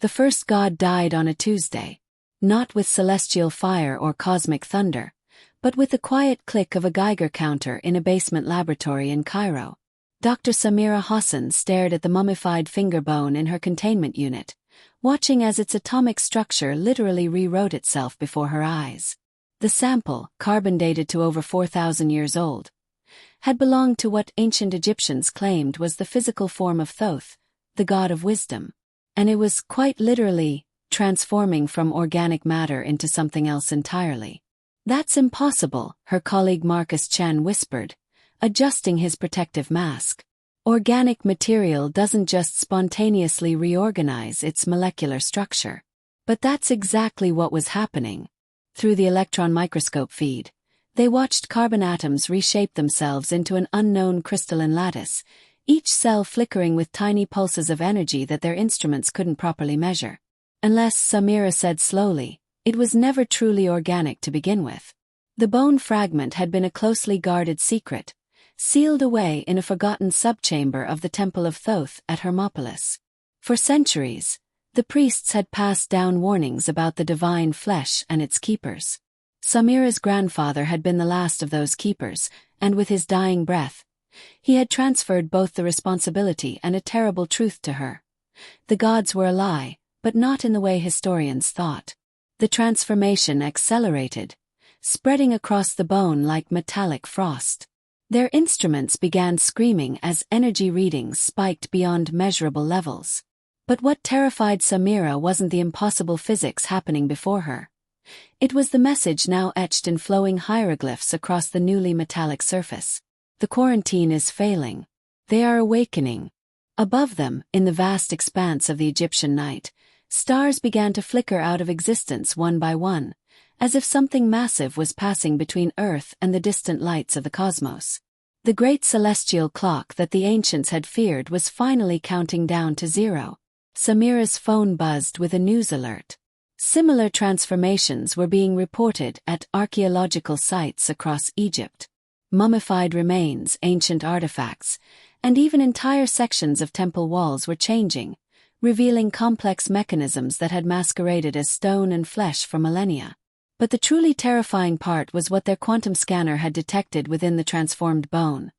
The first god died on a Tuesday, not with celestial fire or cosmic thunder, but with the quiet click of a Geiger counter in a basement laboratory in Cairo. Dr. Samira Hassan stared at the mummified finger bone in her containment unit, watching as its atomic structure literally rewrote itself before her eyes. The sample, carbon-dated to over 4,000 years old, had belonged to what ancient Egyptians claimed was the physical form of Thoth, the god of wisdom. And it was, quite literally, transforming from organic matter into something else entirely. "That's impossible," her colleague Marcus Chen whispered, adjusting his protective mask. "Organic material doesn't just spontaneously reorganize its molecular structure." But that's exactly what was happening. Through the electron microscope feed, they watched carbon atoms reshape themselves into an unknown crystalline lattice, each cell flickering with tiny pulses of energy that their instruments couldn't properly measure. Unless, Samira said slowly, it was never truly organic to begin with. The bone fragment had been a closely guarded secret, sealed away in a forgotten subchamber of the Temple of Thoth at Hermopolis. For centuries, the priests had passed down warnings about the divine flesh and its keepers. Samira's grandfather had been the last of those keepers, and with his dying breath, he had transferred both the responsibility and a terrible truth to her. The gods were a lie, but not in the way historians thought. The transformation accelerated, spreading across the bone like metallic frost. Their instruments began screaming as energy readings spiked beyond measurable levels. But what terrified Samira wasn't the impossible physics happening before her. It was the message now etched in flowing hieroglyphs across the newly metallic surface. The quarantine is failing. They are awakening. Above them, in the vast expanse of the Egyptian night, stars began to flicker out of existence one by one, as if something massive was passing between Earth and the distant lights of the cosmos. The great celestial clock that the ancients had feared was finally counting down to zero. Samira's phone buzzed with a news alert. Similar transformations were being reported at archaeological sites across Egypt. Mummified remains, ancient artifacts, and even entire sections of temple walls were changing, revealing complex mechanisms that had masqueraded as stone and flesh for millennia. But the truly terrifying part was what their quantum scanner had detected within the transformed bone.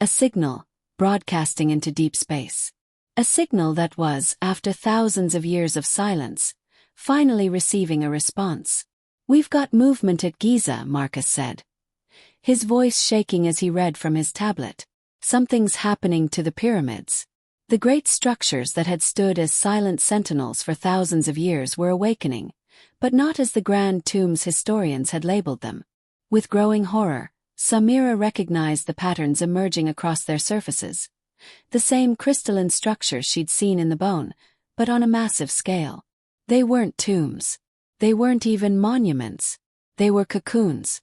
A signal, broadcasting into deep space. A signal that was, after thousands of years of silence, finally receiving a response. "We've got movement at Giza," Marcus said, his voice shaking as he read from his tablet. "Something's happening to the pyramids." The great structures that had stood as silent sentinels for thousands of years were awakening, but not as the grand tombs historians had labeled them. With growing horror, Samira recognized the patterns emerging across their surfaces. The same crystalline structures she'd seen in the bone, but on a massive scale. They weren't tombs. They weren't even monuments. They were cocoons.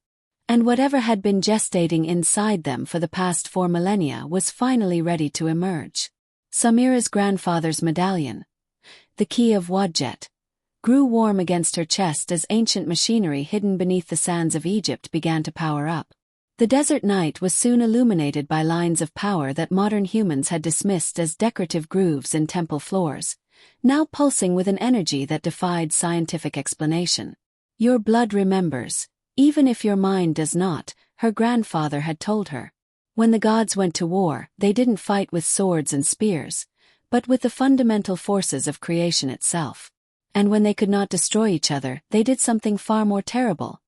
And whatever had been gestating inside them for the past 4 millennia was finally ready to emerge. Samira's grandfather's medallion, the key of Wadjet, grew warm against her chest as ancient machinery hidden beneath the sands of Egypt began to power up. The desert night was soon illuminated by lines of power that modern humans had dismissed as decorative grooves in temple floors, now pulsing with an energy that defied scientific explanation. "Your blood remembers, even if your mind does not," her grandfather had told her. When the gods went to war, they didn't fight with swords and spears, but with the fundamental forces of creation itself. And when they could not destroy each other, they did something far more terrible.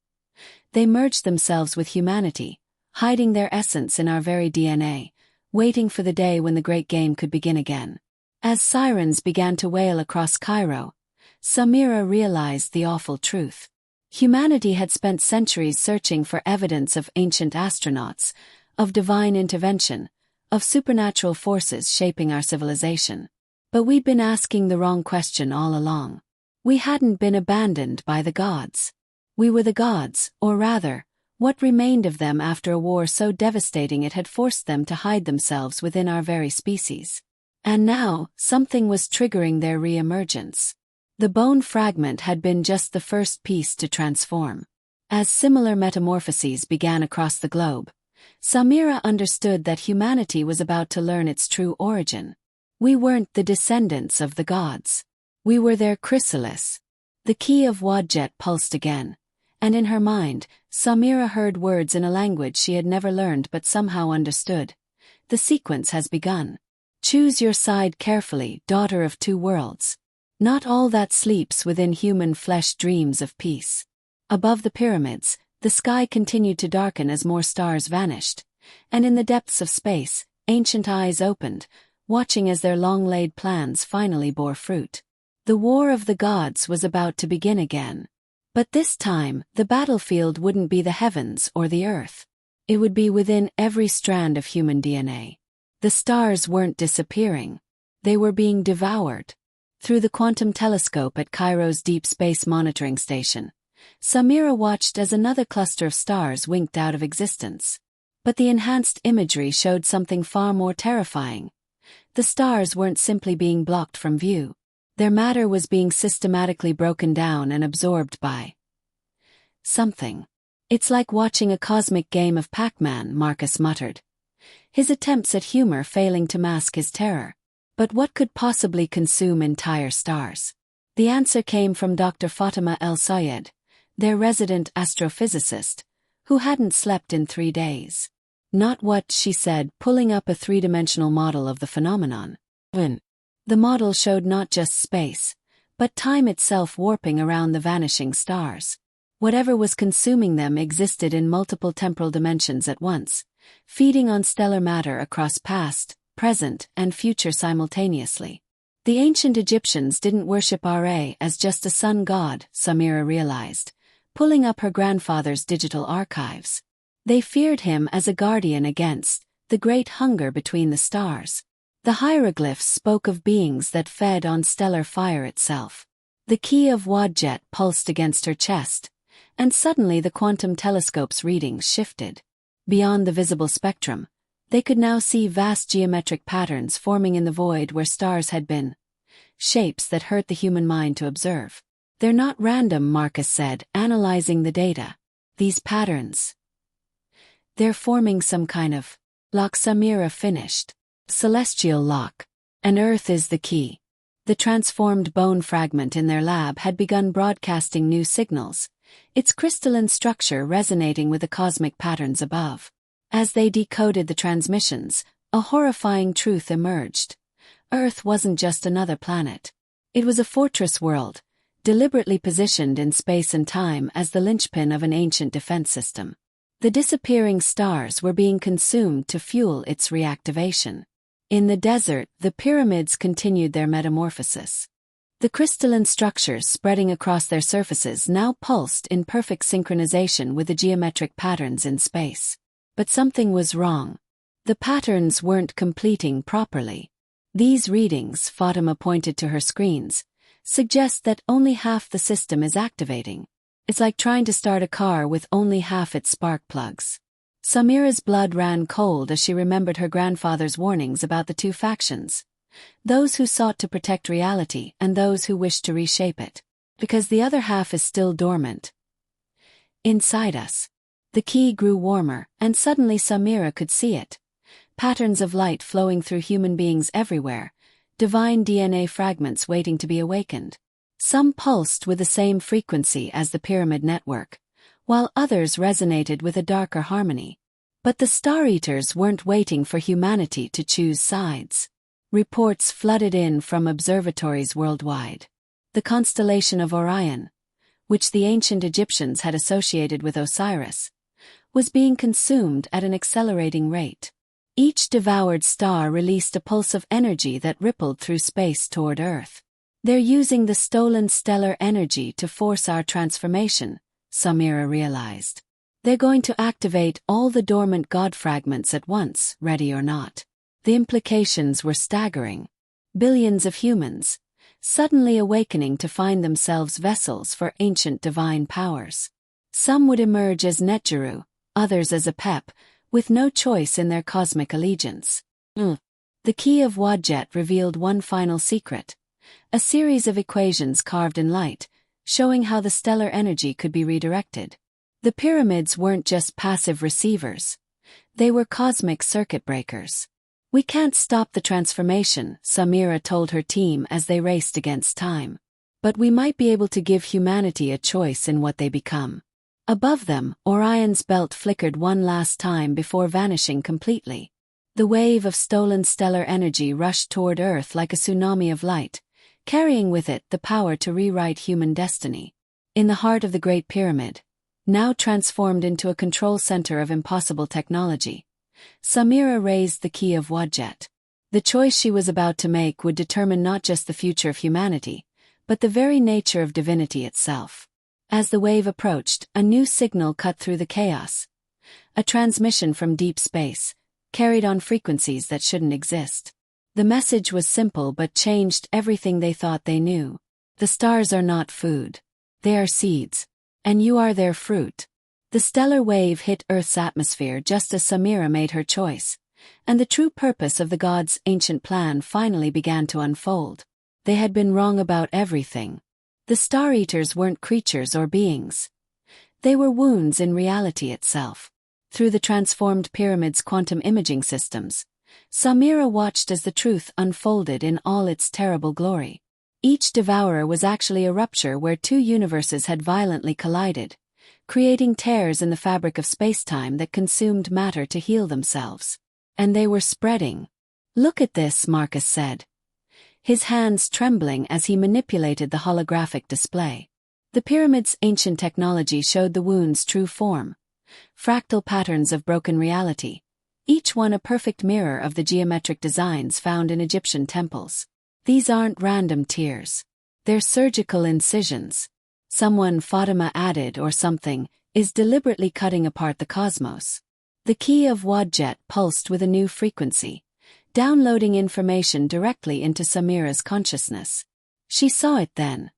They merged themselves with humanity, hiding their essence in our very DNA, waiting for the day when the great game could begin again. As sirens began to wail across Cairo, Samira realized the awful truth. Humanity had spent centuries searching for evidence of ancient astronauts, of divine intervention, of supernatural forces shaping our civilization. But we'd been asking the wrong question all along. We hadn't been abandoned by the gods. We were the gods, or rather, what remained of them after a war so devastating it had forced them to hide themselves within our very species. And now, something was triggering their re-emergence. The bone fragment had been just the first piece to transform. As similar metamorphoses began across the globe, Samira understood that humanity was about to learn its true origin. We weren't the descendants of the gods. We were their chrysalis. The key of Wadjet pulsed again, and in her mind, Samira heard words in a language she had never learned but somehow understood. The sequence has begun. Choose your side carefully, daughter of two worlds. Not all that sleeps within human flesh dreams of peace. Above the pyramids, the sky continued to darken as more stars vanished, and in the depths of space, ancient eyes opened, watching as their long-laid plans finally bore fruit. The war of the gods was about to begin again. But this time, the battlefield wouldn't be the heavens or the earth. It would be within every strand of human DNA. The stars weren't disappearing. They were being devoured. Through the quantum telescope at Cairo's Deep Space Monitoring Station, Samira watched as another cluster of stars winked out of existence. But the enhanced imagery showed something far more terrifying. The stars weren't simply being blocked from view. Their matter was being systematically broken down and absorbed by something. It's like watching a cosmic game of Pac-Man, Marcus muttered, his attempts at humor failing to mask his terror. But what could possibly consume entire stars? The answer came from Dr. Fatima El-Sayed, their resident astrophysicist, who hadn't slept in 3 days. Not what, she said, pulling up a three-dimensional model of the phenomenon. The model showed not just space, but time itself warping around the vanishing stars. Whatever was consuming them existed in multiple temporal dimensions at once, feeding on stellar matter across past, present, and future simultaneously. The ancient Egyptians didn't worship Ra as just a sun god, Samira realized, pulling up her grandfather's digital archives. They feared him as a guardian against the great hunger between the stars. The hieroglyphs spoke of beings that fed on stellar fire itself. The key of Wadjet pulsed against her chest, and suddenly the quantum telescope's readings shifted. Beyond the visible spectrum, they could now see vast geometric patterns forming in the void where stars had been. Shapes that hurt the human mind to observe. They're not random, Marcus said, analyzing the data. These patterns. They're forming some kind of lock, Samira finished. Celestial lock. And Earth is the key. The transformed bone fragment in their lab had begun broadcasting new signals, its crystalline structure resonating with the cosmic patterns above. As they decoded the transmissions, a horrifying truth emerged. Earth wasn't just another planet. It was a fortress world, deliberately positioned in space and time as the linchpin of an ancient defense system. The disappearing stars were being consumed to fuel its reactivation. In the desert, the pyramids continued their metamorphosis. The crystalline structures spreading across their surfaces now pulsed in perfect synchronization with the geometric patterns in space. But something was wrong. The patterns weren't completing properly. These readings, Fatima pointed to her screens, suggest that only half the system is activating. It's like trying to start a car with only half its spark plugs. Samira's blood ran cold as she remembered her grandfather's warnings about the two factions. Those who sought to protect reality and those who wished to reshape it. Because the other half is still dormant. Inside us. The key grew warmer, and suddenly Samira could see it. Patterns of light flowing through human beings everywhere. Divine DNA fragments waiting to be awakened. Some pulsed with the same frequency as the pyramid network, while others resonated with a darker harmony. But the Star-Eaters weren't waiting for humanity to choose sides. Reports flooded in from observatories worldwide. The constellation of Orion, which the ancient Egyptians had associated with Osiris, was being consumed at an accelerating rate. Each devoured star released a pulse of energy that rippled through space toward Earth. They're using the stolen stellar energy to force our transformation, Samira realized. They're going to activate all the dormant god fragments at once, ready or not. The implications were staggering. Billions of humans, suddenly awakening to find themselves vessels for ancient divine powers. Some would emerge as Netjeru, others as Apep, with no choice in their cosmic allegiance. The key of Wadjet revealed one final secret. A series of equations carved in light, showing how the stellar energy could be redirected. The pyramids weren't just passive receivers. They were cosmic circuit breakers. We can't stop the transformation, Samira told her team as they raced against time. but we might be able to give humanity a choice in what they become. Above them, Orion's belt flickered one last time before vanishing completely. The wave of stolen stellar energy rushed toward Earth like a tsunami of light, carrying with it the power to rewrite human destiny. In the heart of the Great Pyramid, now transformed into a control center of impossible technology, Samira raised the key of Wadjet. The choice she was about to make would determine not just the future of humanity, but the very nature of divinity itself. As the wave approached, a new signal cut through the chaos. A transmission from deep space, carried on frequencies that shouldn't exist. The message was simple but changed everything they thought they knew. The stars are not food. They are seeds. And you are their fruit. The stellar wave hit Earth's atmosphere just as Samira made her choice, and the true purpose of the gods' ancient plan finally began to unfold. They had been wrong about everything. The Star Eaters weren't creatures or beings. They were wounds in reality itself. Through the transformed pyramid's quantum imaging systems, Samira watched as the truth unfolded in all its terrible glory. Each devourer was actually a rupture where two universes had violently collided, creating tears in the fabric of space-time that consumed matter to heal themselves. And they were spreading. "Look at this," Marcus said, his hands trembling as he manipulated the holographic display. The pyramid's ancient technology showed the wound's true form. Fractal patterns of broken reality, each one a perfect mirror of the geometric designs found in Egyptian temples. These aren't random tears. They're surgical incisions. Someone, Fatima added, or something, is deliberately cutting apart the cosmos. The key of Wadjet pulsed with a new frequency, downloading information directly into Samira's consciousness. She saw it then.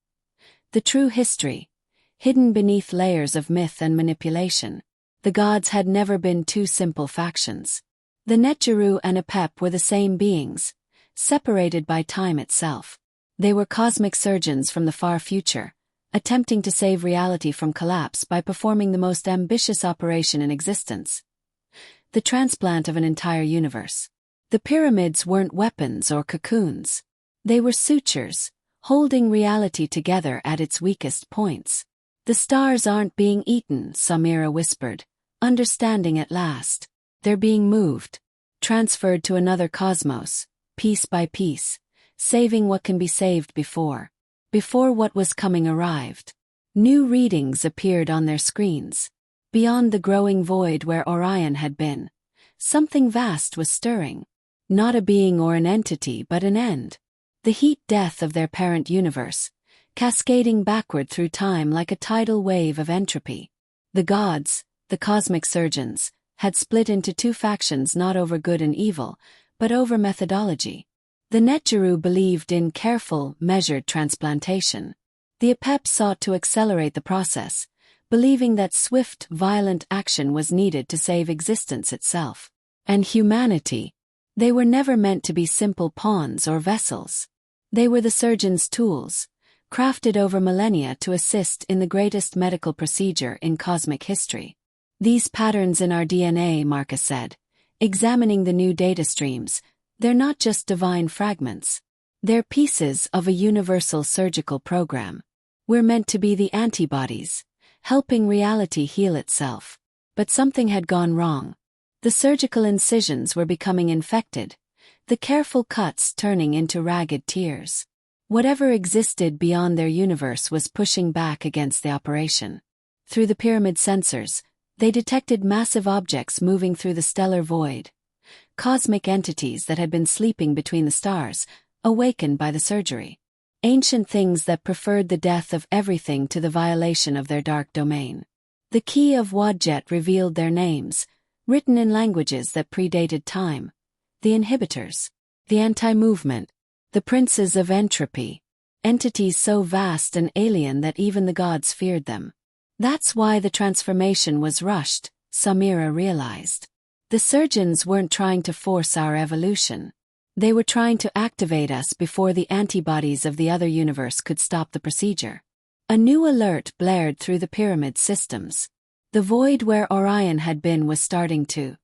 The true history, hidden beneath layers of myth and manipulation. The gods had never been two simple factions. The Netjeru and Apep were the same beings, separated by time itself. They were cosmic surgeons from the far future, attempting to save reality from collapse by performing the most ambitious operation in existence: the transplant of an entire universe. The pyramids weren't weapons or cocoons. They were sutures, holding reality together at its weakest points. "The stars aren't being eaten," Samira whispered, understanding at last. "They're being moved, transferred to another cosmos, piece by piece, saving what can be saved before what was coming arrived." New readings appeared on their screens. Beyond the growing void where Orion had been, something vast was stirring. Not a being or an entity, but an end. The heat death of their parent universe, cascading backward through time like a tidal wave of entropy. The gods, the cosmic surgeons, had split into two factions not over good and evil, but over methodology. The Netjeru believed in careful, measured transplantation. The Apep sought to accelerate the process, believing that swift, violent action was needed to save existence itself. And humanity, they were never meant to be simple pawns or vessels. They were the surgeon's tools, crafted over millennia to assist in the greatest medical procedure in cosmic history. "These patterns in our DNA," Marcus said, examining the new data streams, "they're not just divine fragments. They're pieces of a universal surgical program. We're meant to be the antibodies, helping reality heal itself." But something had gone wrong. The surgical incisions were becoming infected, the careful cuts turning into ragged tears. Whatever existed beyond their universe was pushing back against the operation. Through the pyramid sensors, they detected massive objects moving through the stellar void. Cosmic entities that had been sleeping between the stars, awakened by the surgery. Ancient things that preferred the death of everything to the violation of their dark domain. The key of Wadjet revealed their names, written in languages that predated time. The inhibitors, the anti-movement, the princes of entropy, entities so vast and alien that even the gods feared them. That's why the transformation was rushed, Samira realized. The surgeons weren't trying to force our evolution. They were trying to activate us before the antibodies of the other universe could stop the procedure. A new alert blared through the pyramid systems. The void where Orion had been was starting to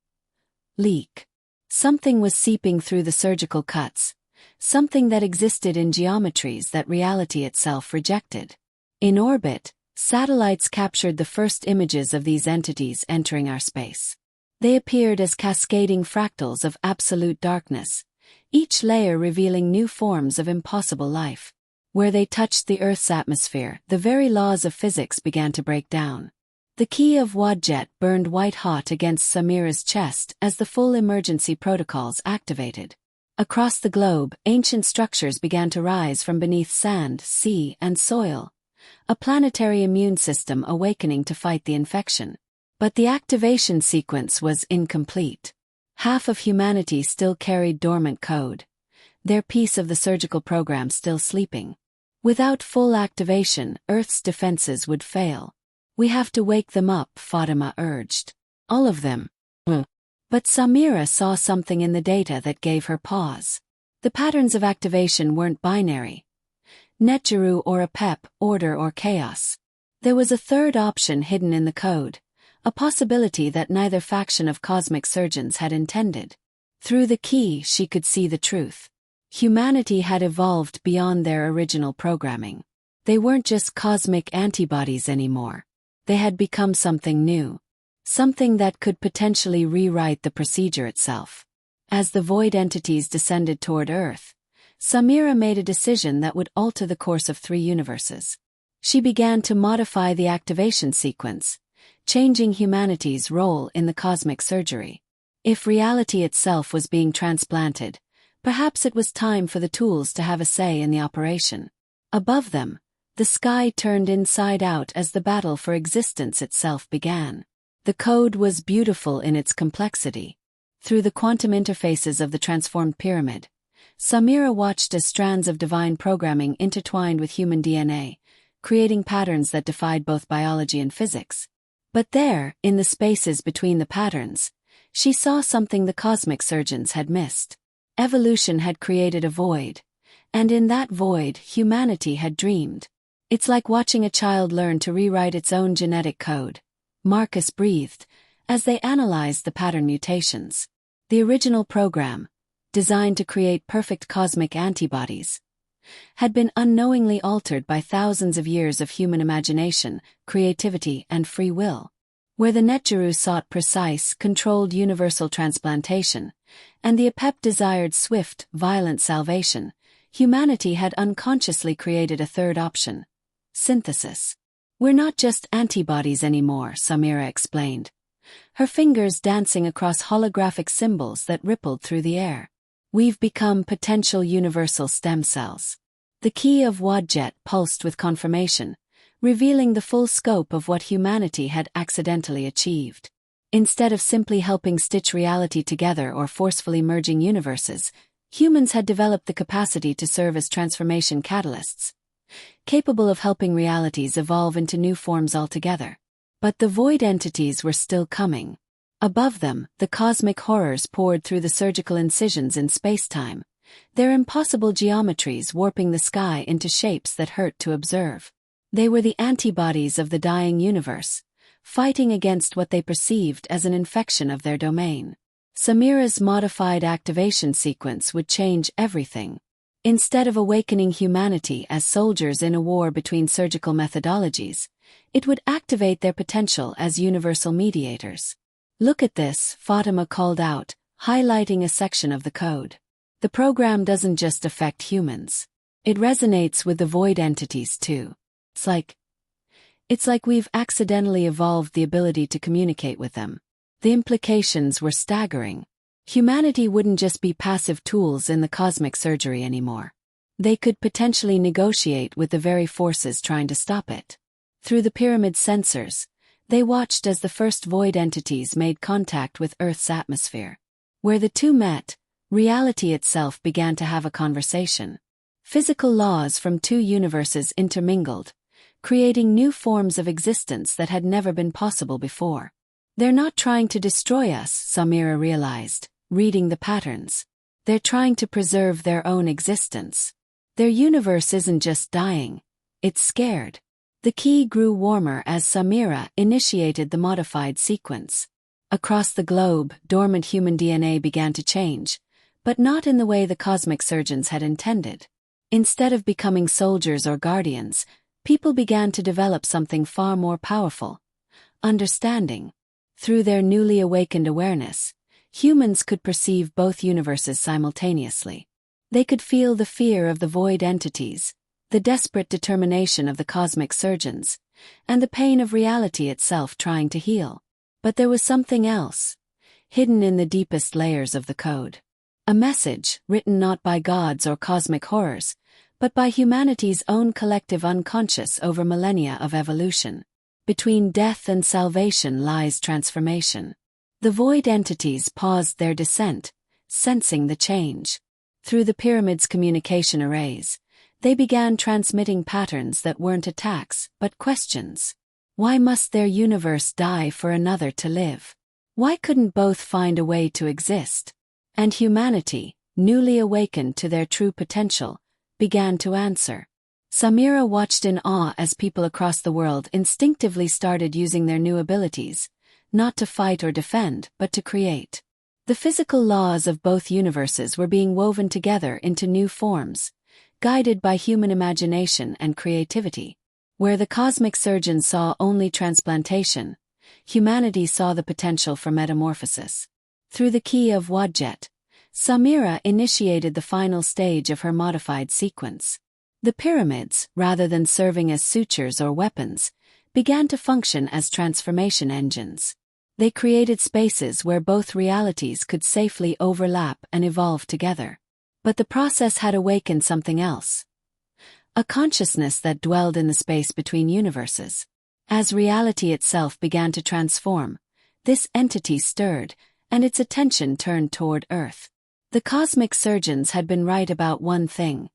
leak. Something was seeping through the surgical cuts, something that existed in geometries that reality itself rejected. In orbit, satellites captured the first images of these entities entering our space. They appeared as cascading fractals of absolute darkness, each layer revealing new forms of impossible life. Where they touched the Earth's atmosphere, the very laws of physics began to break down. The key of Wadjet burned white-hot against Samira's chest as the full emergency protocols activated. Across the globe, ancient structures began to rise from beneath sand, sea, and soil, a planetary immune system awakening to fight the infection. But the activation sequence was incomplete. Half of humanity still carried dormant code, their piece of the surgical program still sleeping. Without full activation, Earth's defenses would fail. "We have to wake them up," Fatima urged. "All of them." But Samira saw something in the data that gave her pause. The patterns of activation weren't binary. Netjeru or a pep, order or chaos. There was a third option hidden in the code, a possibility that neither faction of cosmic surgeons had intended. Through the key she could see the truth. Humanity had evolved beyond their original programming. They weren't just cosmic antibodies anymore. They had become something new. Something that could potentially rewrite the procedure itself. As the void entities descended toward Earth, Samira made a decision that would alter the course of 3 universes. She began to modify the activation sequence, changing humanity's role in the cosmic surgery. If reality itself was being transplanted, perhaps it was time for the tools to have a say in the operation. Above them, the sky turned inside out as the battle for existence itself began. The code was beautiful in its complexity. Through the quantum interfaces of the transformed pyramid, Samira watched as strands of divine programming intertwined with human DNA, creating patterns that defied both biology and physics. But there, in the spaces between the patterns, she saw something the cosmic surgeons had missed. Evolution had created a void, and in that void, humanity had dreamed. "It's like watching a child learn to rewrite its own genetic code," Marcus breathed, as they analyzed the pattern mutations. The original program, designed to create perfect cosmic antibodies, had been unknowingly altered by thousands of years of human imagination, creativity, and free will. Where the Netjeru sought precise, controlled universal transplantation, and the Apep desired swift, violent salvation, humanity had unconsciously created a third option: synthesis. "We're not just antibodies anymore," Samira explained, her fingers dancing across holographic symbols that rippled through the air. "We've become potential universal stem cells." The key of Wadjet pulsed with confirmation, revealing the full scope of what humanity had accidentally achieved. Instead of simply helping stitch reality together or forcefully merging universes, humans had developed the capacity to serve as transformation catalysts, capable of helping realities evolve into new forms altogether. But the void entities were still coming. Above them, the cosmic horrors poured through the surgical incisions in space-time, their impossible geometries warping the sky into shapes that hurt to observe. They were the antibodies of the dying universe, fighting against what they perceived as an infection of their domain. Samira's modified activation sequence would change everything. Instead of awakening humanity as soldiers in a war between surgical methodologies, it would activate their potential as universal mediators. "Look at this," Fatima called out, highlighting a section of the code. "The program doesn't just affect humans. It resonates with the void entities too. It's like we've accidentally evolved the ability to communicate with them." The implications were staggering. Humanity wouldn't just be passive tools in the cosmic surgery anymore. They could potentially negotiate with the very forces trying to stop it. Through the pyramid sensors, they watched as the first void entities made contact with Earth's atmosphere. Where the two met, reality itself began to have a conversation. Physical laws from 2 universes intermingled, creating new forms of existence that had never been possible before. "They're not trying to destroy us," Samira realized, reading the patterns. "They're trying to preserve their own existence. Their universe isn't just dying, it's scared." The key grew warmer as Samira initiated the modified sequence. Across the globe, dormant human DNA began to change, But not in the way the cosmic surgeons had intended. Instead of becoming soldiers or guardians, people began to develop something far more powerful: understanding. Through their newly awakened awareness, humans could perceive both universes simultaneously. They could feel the fear of the void entities, the desperate determination of the cosmic surgeons, and the pain of reality itself trying to heal. But there was something else, hidden in the deepest layers of the code. A message, written not by gods or cosmic horrors, but by humanity's own collective unconscious over millennia of evolution. Between death and salvation lies transformation. The void entities paused their descent, sensing the change. Through the pyramid's communication arrays, they began transmitting patterns that weren't attacks, but questions. Why must their universe die for another to live? Why couldn't both find a way to exist? And humanity, newly awakened to their true potential, began to answer. Samira watched in awe as people across the world instinctively started using their new abilities, not to fight or defend, but to create. The physical laws of both universes were being woven together into new forms, guided by human imagination and creativity. Where the cosmic surgeons saw only transplantation, humanity saw the potential for metamorphosis. Through the key of Wadjet, Samira initiated the final stage of her modified sequence. The pyramids, rather than serving as sutures or weapons, began to function as transformation engines. They created spaces where both realities could safely overlap and evolve together. But the process had awakened something else. A consciousness that dwelled in the space between universes. As reality itself began to transform, this entity stirred, and its attention turned toward Earth. The cosmic surgeons had been right about one thing: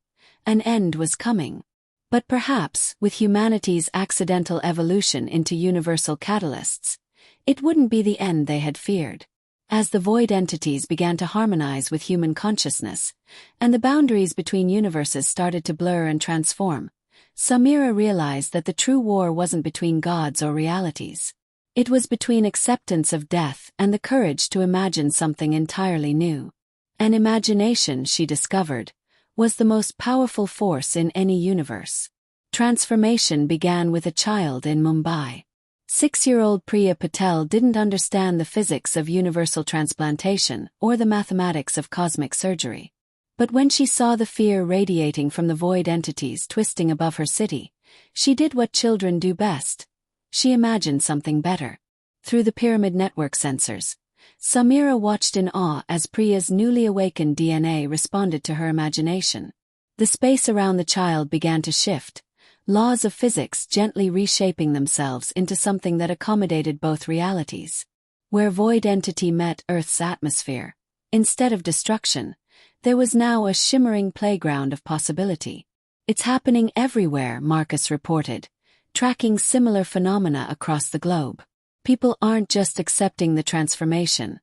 an end was coming. But perhaps, with humanity's accidental evolution into universal catalysts, it wouldn't be the end they had feared. As the void entities began to harmonize with human consciousness, and the boundaries between universes started to blur and transform, Samira realized that the true war wasn't between gods or realities. It was between acceptance of death and the courage to imagine something entirely new. And imagination, she discovered, was the most powerful force in any universe. Transformation began with a child in Mumbai. 6-year-old Priya Patel didn't understand the physics of universal transplantation or the mathematics of cosmic surgery. But when she saw the fear radiating from the void entities twisting above her city, she did what children do best. She imagined something better. Through the pyramid network sensors, Samira watched in awe as Priya's newly awakened DNA responded to her imagination. The space around the child began to shift, laws of physics gently reshaping themselves into something that accommodated both realities. Where void entity met Earth's atmosphere, instead of destruction, there was now a shimmering playground of possibility. It's happening everywhere, Marcus reported, tracking similar phenomena across the globe. People aren't just accepting the transformation.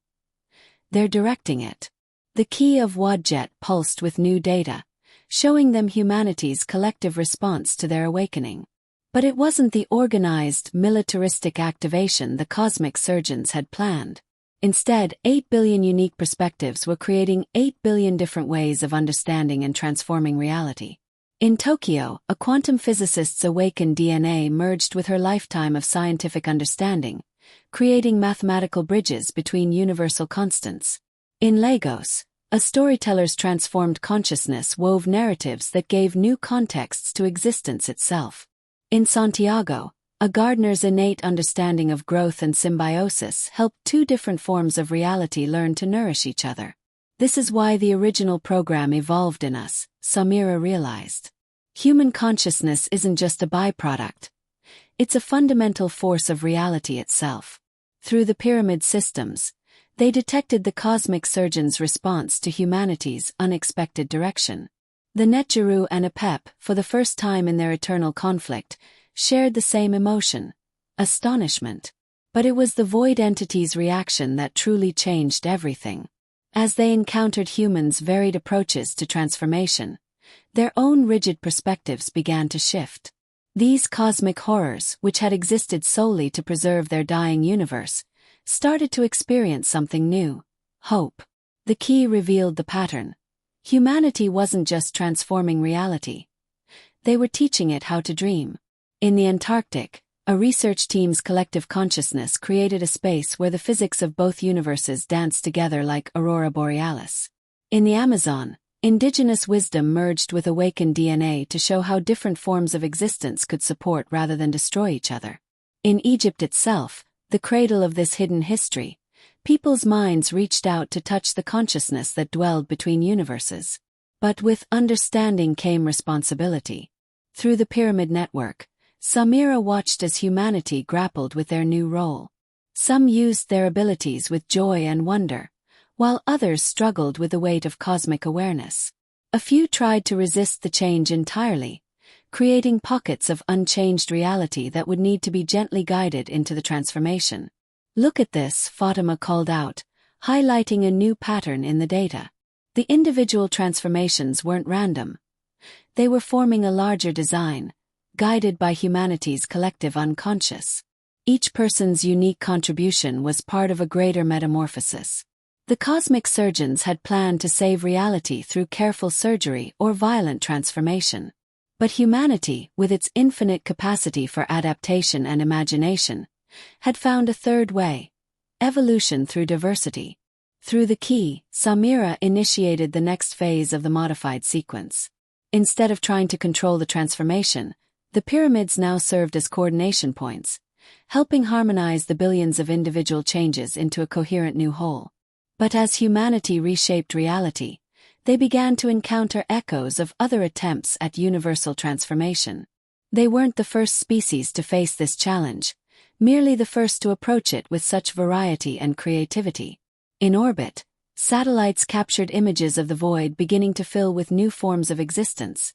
They're directing it. The key of Wadjet pulsed with new data, showing them humanity's collective response to their awakening. But it wasn't the organized, militaristic activation the cosmic surgeons had planned. Instead, 8 billion unique perspectives were creating 8 billion different ways of understanding and transforming reality. In Tokyo, a quantum physicist's awakened DNA merged with her lifetime of scientific understanding, creating mathematical bridges between universal constants. In Lagos, a storyteller's transformed consciousness wove narratives that gave new contexts to existence itself. In Santiago, a gardener's innate understanding of growth and symbiosis helped two different forms of reality learn to nourish each other. This is why the original program evolved in us, Samira realized. Human consciousness isn't just a byproduct. It's a fundamental force of reality itself. Through the pyramid systems, they detected the cosmic surgeon's response to humanity's unexpected direction. The Netjeru and Apep, for the first time in their eternal conflict, shared the same emotion: astonishment. But it was the void entity's reaction that truly changed everything. As they encountered humans' varied approaches to transformation, their own rigid perspectives began to shift. These cosmic horrors, which had existed solely to preserve their dying universe, started to experience something new: hope. The key revealed the pattern. Humanity wasn't just transforming reality. They were teaching it how to dream. In the Antarctic, a research team's collective consciousness created a space where the physics of both universes danced together like aurora borealis. In the Amazon, indigenous wisdom merged with awakened DNA to show how different forms of existence could support rather than destroy each other. In Egypt itself, the cradle of this hidden history, people's minds reached out to touch the consciousness that dwelled between universes. But with understanding came responsibility. Through the pyramid network, Samira watched as humanity grappled with their new role. Some used their abilities with joy and wonder, while others struggled with the weight of cosmic awareness. A few tried to resist the change entirely, creating pockets of unchanged reality that would need to be gently guided into the transformation. "Look at this," Fatima called out, highlighting a new pattern in the data. The individual transformations weren't random. They were forming a larger design, guided by humanity's collective unconscious. Each person's unique contribution was part of a greater metamorphosis. The cosmic surgeons had planned to save reality through careful surgery or violent transformation. But humanity, with its infinite capacity for adaptation and imagination, had found a third way: evolution through diversity. Through the key, Samira initiated the next phase of the modified sequence. Instead of trying to control the transformation, the pyramids now served as coordination points, helping harmonize the billions of individual changes into a coherent new whole. But as humanity reshaped reality, they began to encounter echoes of other attempts at universal transformation. They weren't the first species to face this challenge, merely the first to approach it with such variety and creativity. In orbit, satellites captured images of the void beginning to fill with new forms of existence.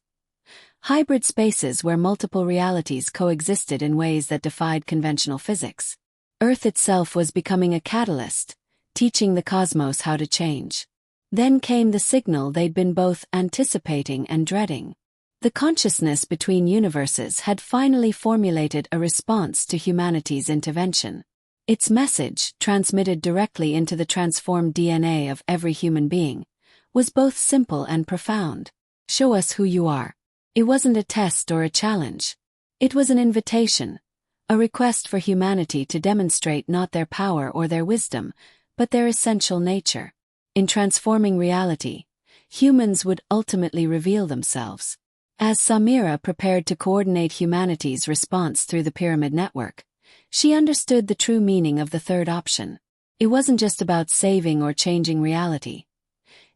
Hybrid spaces where multiple realities coexisted in ways that defied conventional physics. Earth itself was becoming a catalyst, teaching the cosmos how to change. Then came the signal they'd been both anticipating and dreading. The consciousness between universes had finally formulated a response to humanity's intervention. Its message, transmitted directly into the transformed DNA of every human being, was both simple and profound. "Show us who you are." It wasn't a test or a challenge. It was an invitation, a request for humanity to demonstrate not their power or their wisdom, but their essential nature. In transforming reality, humans would ultimately reveal themselves. As Samira prepared to coordinate humanity's response through the pyramid network, she understood the true meaning of the third option. It wasn't just about saving or changing reality.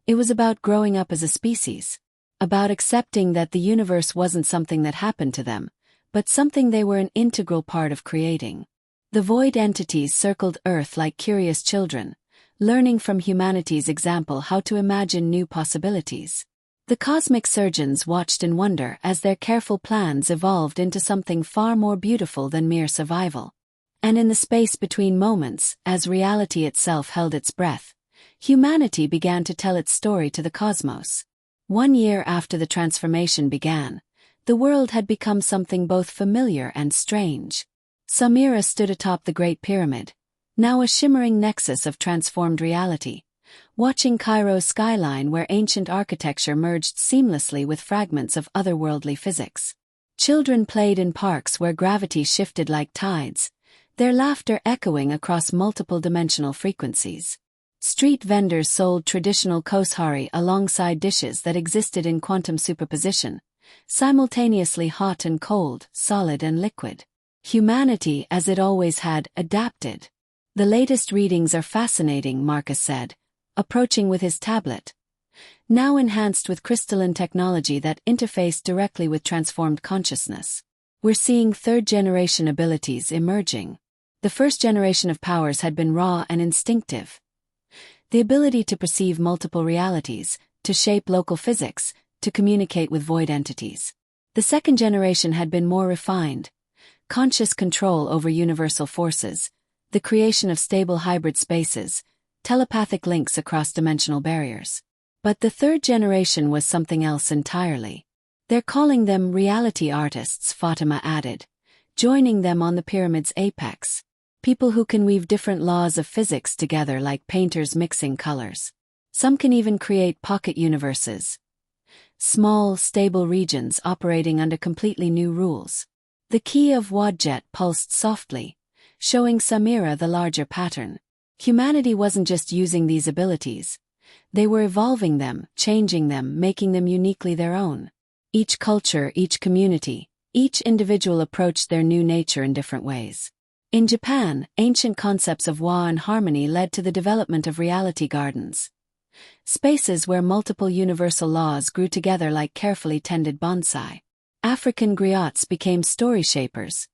It was about growing up as a species. About accepting that the universe wasn't something that happened to them, but something they were an integral part of creating. The void entities circled Earth like curious children, learning from humanity's example how to imagine new possibilities. The cosmic surgeons watched in wonder as their careful plans evolved into something far more beautiful than mere survival. And in the space between moments, as reality itself held its breath, humanity began to tell its story to the cosmos. 1 year after the transformation began, the world had become something both familiar and strange. Samira stood atop the Great Pyramid, now a shimmering nexus of transformed reality, watching Cairo's skyline where ancient architecture merged seamlessly with fragments of otherworldly physics. Children played in parks where gravity shifted like tides, their laughter echoing across multiple dimensional frequencies. Street vendors sold traditional koshari alongside dishes that existed in quantum superposition, simultaneously hot and cold, solid and liquid. Humanity, as it always had, adapted. "The latest readings are fascinating," Marcus said, approaching with his tablet, now enhanced with crystalline technology that interfaced directly with transformed consciousness. "We're seeing third-generation abilities emerging. The first generation of powers had been raw and instinctive. The ability to perceive multiple realities, to shape local physics, to communicate with void entities. The second generation had been more refined, conscious control over universal forces, the creation of stable hybrid spaces, telepathic links across dimensional barriers. But the third generation was something else entirely. They're calling them reality artists," Fatima added, joining them on the pyramid's apex. "People who can weave different laws of physics together like painters mixing colors." Some can even create pocket universes. Small, stable regions operating under completely new rules. The key of Wadjet pulsed softly, showing Samira the larger pattern. Humanity wasn't just using these abilities. They were evolving them, changing them, making them uniquely their own. Each culture, each community, each individual approached their new nature in different ways. In Japan, ancient concepts of wa and harmony led to the development of reality gardens. Spaces where multiple universal laws grew together like carefully tended bonsai. African griots became story shapers,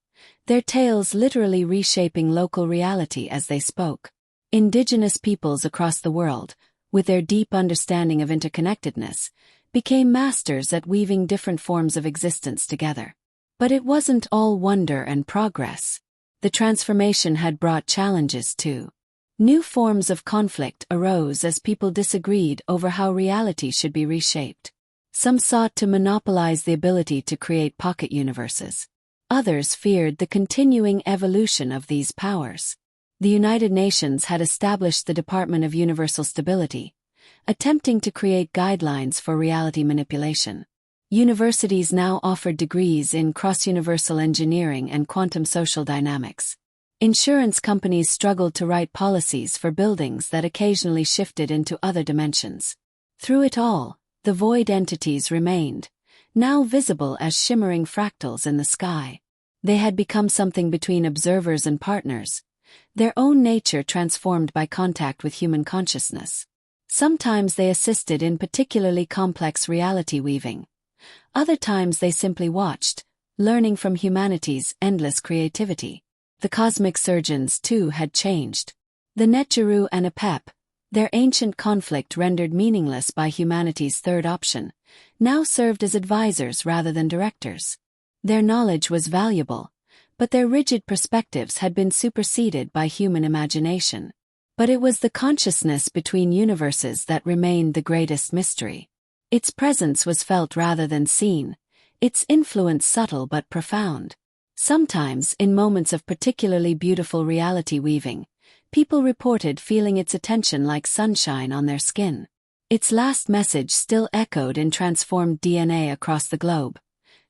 their tales literally reshaping local reality as they spoke. Indigenous peoples across the world, with their deep understanding of interconnectedness, became masters at weaving different forms of existence together. But it wasn't all wonder and progress. The transformation had brought challenges too. New forms of conflict arose as people disagreed over how reality should be reshaped. Some sought to monopolize the ability to create pocket universes. Others feared the continuing evolution of these powers. The United Nations had established the Department of Universal Stability, attempting to create guidelines for reality manipulation. Universities now offered degrees in cross-universal engineering and quantum social dynamics. Insurance companies struggled to write policies for buildings that occasionally shifted into other dimensions. Through it all, the void entities remained, now visible as shimmering fractals in the sky. They had become something between observers and partners, their own nature transformed by contact with human consciousness. Sometimes they assisted in particularly complex reality weaving. Other times they simply watched, learning from humanity's endless creativity. The cosmic surgeons, too, had changed. The Netgeru and Apep, their ancient conflict rendered meaningless by humanity's third option, now served as advisors rather than directors. Their knowledge was valuable, but their rigid perspectives had been superseded by human imagination. But it was the consciousness between universes that remained the greatest mystery. Its presence was felt rather than seen, its influence subtle but profound. Sometimes, in moments of particularly beautiful reality weaving, people reported feeling its attention like sunshine on their skin. Its last message still echoed in transformed DNA across the globe.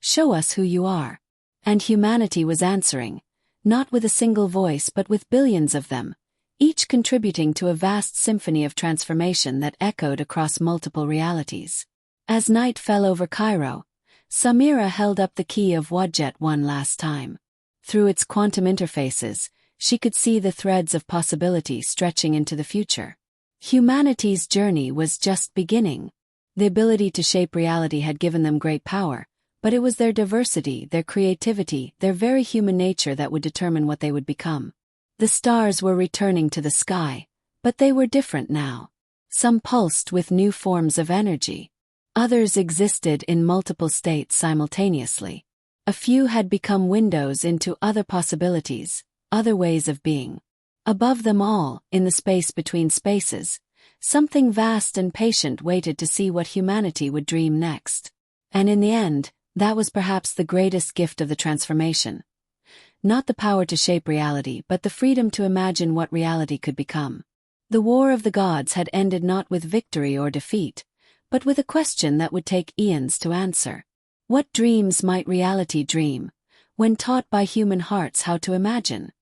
Show us who you are. And humanity was answering, not with a single voice but with billions of them, each contributing to a vast symphony of transformation that echoed across multiple realities. As night fell over Cairo, Samira held up the key of Wadjet one last time. Through its quantum interfaces, she could see the threads of possibility stretching into the future. Humanity's journey was just beginning. The ability to shape reality had given them great power, but it was their diversity, their creativity, their very human nature that would determine what they would become. The stars were returning to the sky, but they were different now. Some pulsed with new forms of energy. Others existed in multiple states simultaneously. A few had become windows into other possibilities, other ways of being. Above them all, in the space between spaces, something vast and patient waited to see what humanity would dream next. And in the end, that was perhaps the greatest gift of the transformation. Not the power to shape reality, but the freedom to imagine what reality could become. The war of the gods had ended not with victory or defeat, but with a question that would take eons to answer. What dreams might reality dream, when taught by human hearts how to imagine?